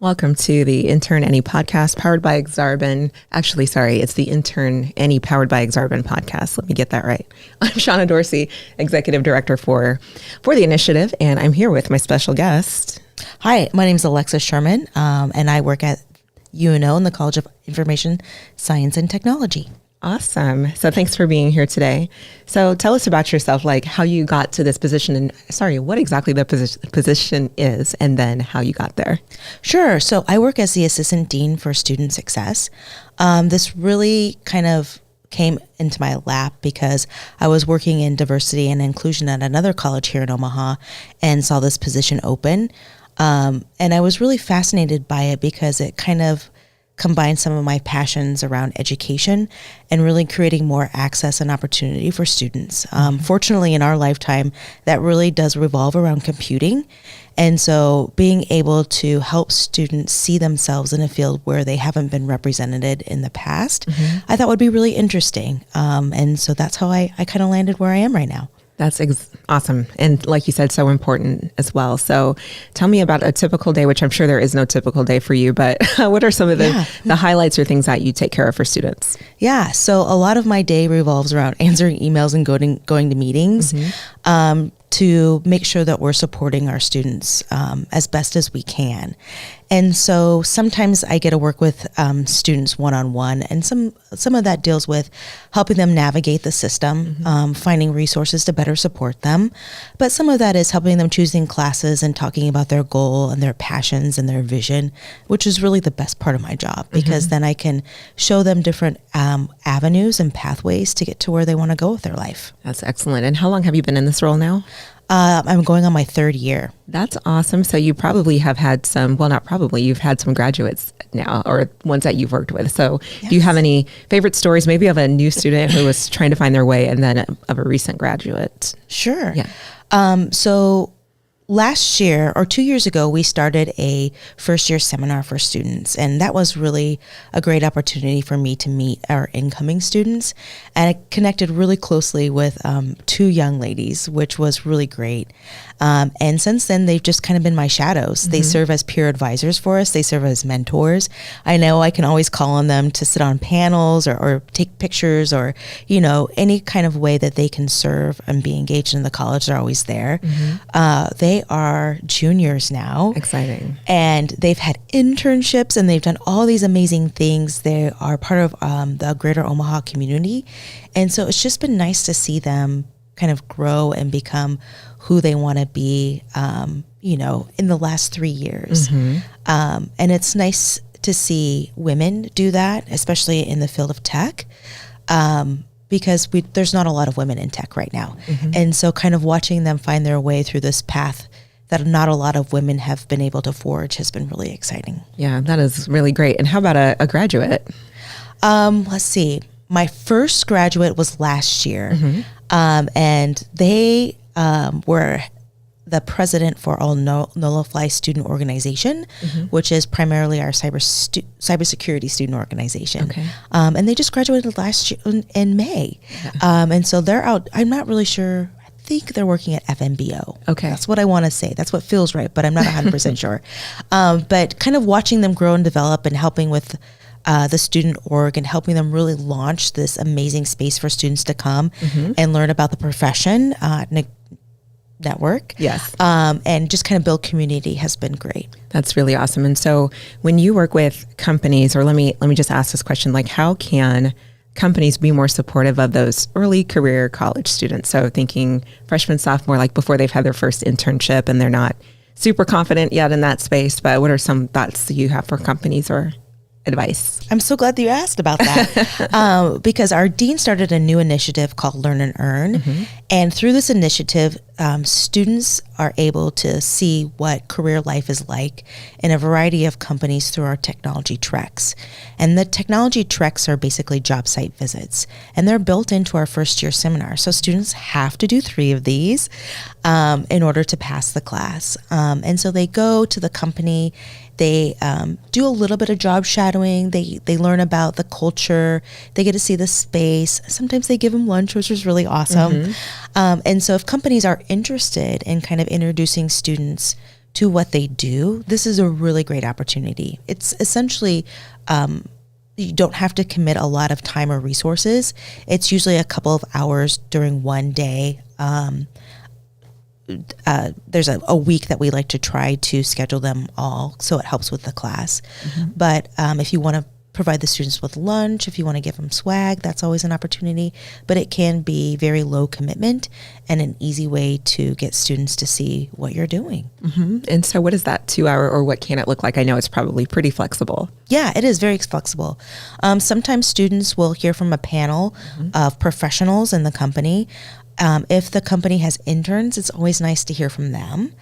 Welcome to the Intern NE podcast powered by Aksarben. Actually, sorry, it's the Intern NE powered by Aksarben podcast. Let me get that right. I'm Shonna Dorsey, Executive Director for the initiative, and I'm here with my special guest. Hi, my name is Alexis Sherman, and I work at UNO in the College of Information Science and Technology. Awesome. So thanks for being here today. So tell us about yourself, like how you got to this position and what exactly the position is and then how you got there. Sure. So I work as the Assistant Dean for Student Success. This really kind of came into my lap because I was working in diversity and inclusion at another college here in Omaha and saw this position open. And I was really fascinated by it because it kind of combine some of my passions around education and really creating more access and opportunity for students. Fortunately, in our lifetime, that really does revolve around computing. And so being able to help students see themselves in a field where they haven't been represented in the past, I thought would be really interesting. And so that's how I kind of landed where I am right now. That's awesome. And like you said, so important as well. So tell me about a typical day, which I'm sure there is no typical day for you, but what are some of the highlights or things that you take care of for students? Yeah. So a lot of my day revolves around answering emails and going to meetings to make sure that we're supporting our students as best as we can. And so sometimes I get to work with students one-on-one, and some of that deals with helping them navigate the system, finding resources to better support them. But some of that is helping them choosing classes and talking about their goal and their passions and their vision, which is really the best part of my job because then I can show them different avenues and pathways to get to where they want to go with their life. That's excellent. And how long have you been in this role now? I'm going on my third year. That's awesome. So you probably have had you've had some graduates now or ones that you've worked with. So do you have any favorite stories maybe of a new student who was trying to find their way and then of a recent graduate? Sure. Yeah. So last year or 2 years ago, we started a first year seminar for students. And that was really a great opportunity for me to meet our incoming students. And I connected really closely with two young ladies, which was really great. And since then, they've just kind of been my shadows. They serve as peer advisors for us. They serve as mentors. I know I can always call on them to sit on panels or take pictures or, any kind of way that they can serve and be engaged in the college. They're always there. They are juniors now. Exciting. And they've had internships and they've done all these amazing things. They are part of the greater Omaha community. And so it's just been nice to see them kind of grow and become who they want to be, in the last 3 years. And it's nice to see women do that, especially in the field of tech. Because there's not a lot of women in tech right now. And so kind of watching them find their way through this path that not a lot of women have been able to forge has been really exciting. Yeah, that is really great. And how about a graduate? Let's see. My first graduate was last year. And they were the president for our Nullify student organization, which is primarily our cybersecurity student organization. And they just graduated last year in May. And so they're out. I'm not really sure. I think they're working at FMBO. That's what I want to say. That's what feels right, but I'm not 100% sure. But kind of watching them grow and develop and helping with the student org and helping them really launch this amazing space for students to come and learn about the profession, network. And just kind of build community has been great. That's really awesome. And so when you work with companies, or let me just ask this question, like how can companies be more supportive of those early career college students? So thinking freshman, sophomore, like before they've had their first internship and they're not super confident yet in that space, but what are some thoughts that you have for companies or advice? I'm so glad that you asked about that because our dean started a new initiative called Learn and Earn. And through this initiative, students are able to see what career life is like in a variety of companies through our technology treks. And the technology treks are basically job site visits, and they're built into our first year seminar. So students have to do 3 of these in order to pass the class. And so they go to the company. They do a little bit of job shadowing. They learn about the culture. They get to see the space. Sometimes they give them lunch, which is really awesome. And so if companies are interested in kind of introducing students to what they do, this is a really great opportunity. It's essentially, you don't have to commit a lot of time or resources. It's usually a couple of hours during one day. There's a week that we like to try to schedule them all, so it helps with the class. But if you want to provide the students with lunch, if you want to give them swag, that's always an opportunity. But it can be very low commitment and an easy way to get students to see what you're doing. And so what is that 2 hour, or what can it look like? I know it's probably pretty flexible. Yeah, it is very flexible. Sometimes students will hear from a panel of professionals in the company. If the company has interns, it's always nice to hear from them.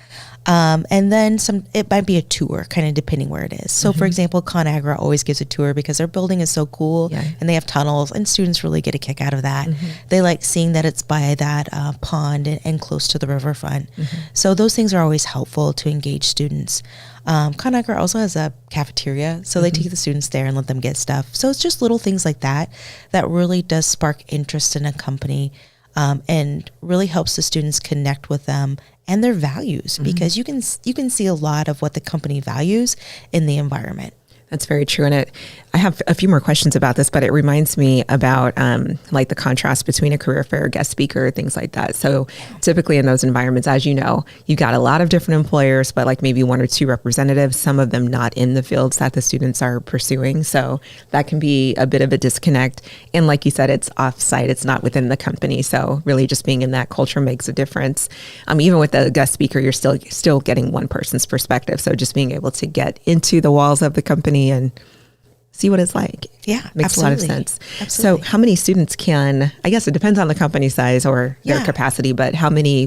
And then it might be a tour, kind of depending where it is. So for example, ConAgra always gives a tour because their building is so cool and they have tunnels, and students really get a kick out of that. They like seeing that it's by that pond and close to the riverfront. So those things are always helpful to engage students. ConAgra also has a cafeteria, so they take the students there and let them get stuff. So it's just little things like that that really does spark interest in a company. And really helps the students connect with them and their values, because you can see a lot of what the company values in the environment. That's very true. And I have a few more questions about this, but it reminds me about like the contrast between a career fair, guest speaker, things like that. So typically in those environments, as you know, you got a lot of different employers, but like maybe one or two representatives, some of them not in the fields that the students are pursuing. So that can be a bit of a disconnect. And like you said, it's off-site, it's not within the company. So really just being in that culture makes a difference. Even with the guest speaker, you're still getting one person's perspective. So just being able to get into the walls of the company and see what it's like. Yeah, makes absolutely. a lot of sense. Absolutely. So how many students I guess it depends on the company size or their capacity, but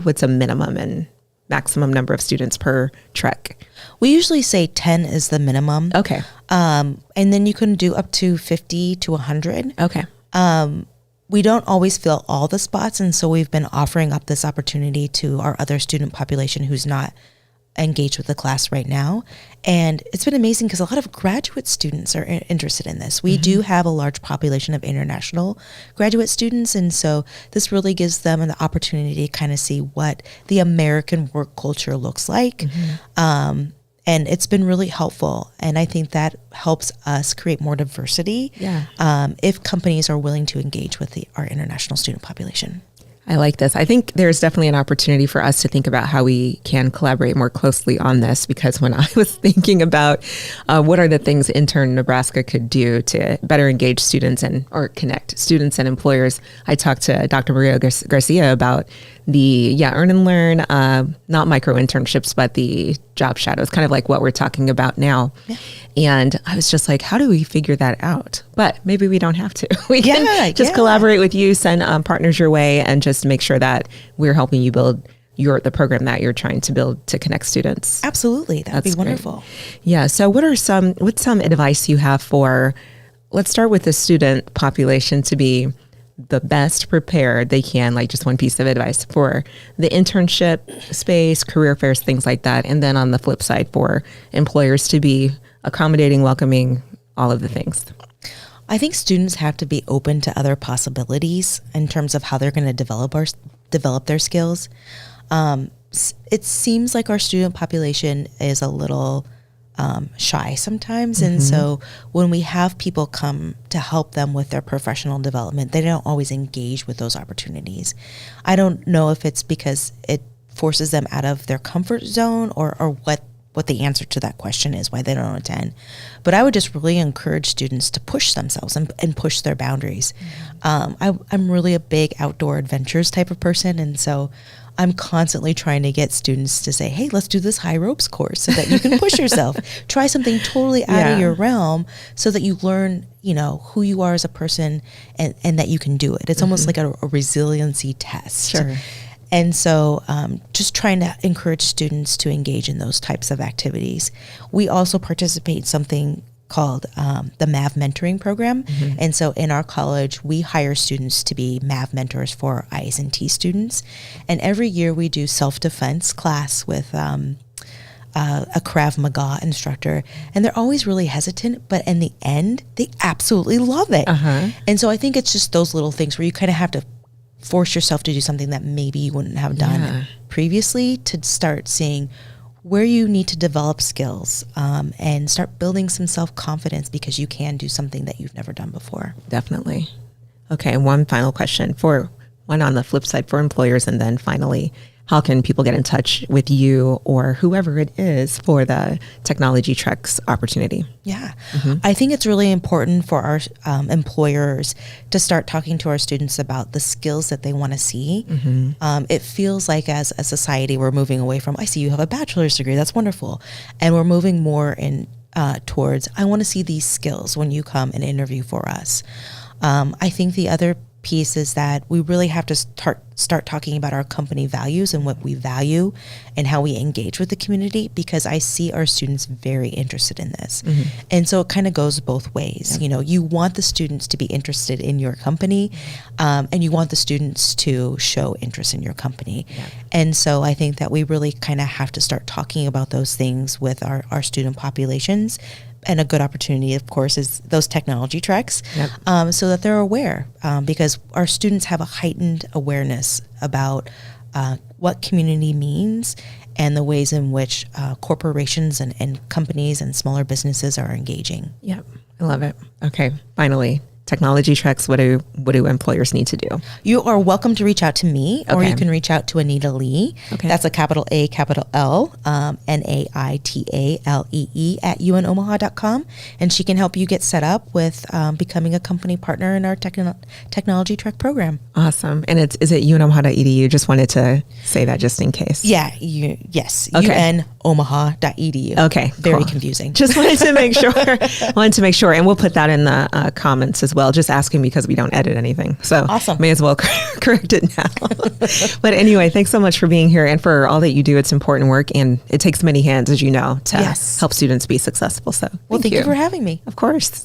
what's a minimum and maximum number of students per trek? We usually say 10 is the minimum. Okay. And then you can do up to 50 to 100. Okay. We don't always fill all the spots, and so we've been offering up this opportunity to our other student population who's not engaged with the class right now. And it's been amazing because a lot of graduate students are interested in this. We do have a large population of international graduate students, and so this really gives them an opportunity to kind of see what the American work culture looks like. And it's been really helpful, and I think that helps us create more diversity if companies are willing to engage with our international student population. I like this. I think there's definitely an opportunity for us to think about how we can collaborate more closely on this, because when I was thinking about what are the things Intern Nebraska could do to better engage students or connect students and employers, I talked to Dr. Maria Garcia about the earn and learn, not micro internships, but the job shadows, kind of like what we're talking about now. And I was just like, how do we figure that out? But maybe we don't have to. We can just collaborate with you, send partners your way, and just make sure that we're helping you build the program that you're trying to build to connect students. Absolutely. That'd be wonderful. Great. Yeah. So what's some advice you have let's start with the student population to be the best prepared they can, like just one piece of advice for the internship space, career fairs, things like that. And then on the flip side, for employers to be accommodating, welcoming, all of the things. I think students have to be open to other possibilities in terms of how they're going to develop their skills. It seems like our student population is a little shy sometimes. And so when we have people come to help them with their professional development, they don't always engage with those opportunities. I don't know if it's because it forces them out of their comfort zone or what the answer to that question is, why they don't attend. But I would just really encourage students to push themselves and push their boundaries. I'm really a big outdoor adventures type of person, and so I'm constantly trying to get students to say, hey, let's do this high ropes course so that you can push yourself. Try something totally out of your realm so that you learn, who you are as a person and that you can do it. It's almost like a resiliency test. Sure. And so just trying to encourage students to engage in those types of activities. We also participate in something called the MAV mentoring program. And so in our college, we hire students to be MAV mentors for IS&T students. And every year we do self-defense class with a Krav Maga instructor. And they're always really hesitant, but in the end, they absolutely love it. And so I think it's just those little things where you kind of have to force yourself to do something that maybe you wouldn't have done previously to start seeing where you need to develop skills, and start building some self-confidence because you can do something that you've never done before. Definitely. Okay, one final question for one on the flip side for employers, and then finally, how can people get in touch with you or whoever it is for the Technology Treks opportunity? Yeah, I think it's really important for our employers to start talking to our students about the skills that they want to see. It feels like as a society, we're moving away from, I see you have a bachelor's degree, that's wonderful. And we're moving more in towards, I want to see these skills when you come and interview for us. I think the other piece is that we really have to start talking about our company values and what we value and how we engage with the community, because I see our students very interested in this. And so it kind of goes both ways. You know, you want the students to be interested in your company, and you want the students to show interest in your company. And so I think that we really kind of have to start talking about those things with our student populations. And a good opportunity, of course, is those technology treks, so that they're aware, because our students have a heightened awareness about what community means and the ways in which corporations and companies and smaller businesses are engaging. Yep, I love it. Okay, finally, Technology Treks, what do employers need to do? You are welcome to reach out to me, or you can reach out to Anita Lee. That's a capital A, capital L, NAITALEE at unomaha.com. And she can help you get set up with becoming a company partner in our Technology Trek program. Awesome. And is it unomaha.edu? Just wanted to say that just in case. Yeah, yes, unomaha.edu. Okay, Very confusing. Just wanted to make sure. And we'll put that in the comments as well. Just asking because we don't edit anything. So awesome. May as well correct it now. But anyway, thanks so much for being here and for all that you do. It's important work, and it takes many hands, as you know, to help students be successful. So thank you for having me. Of course.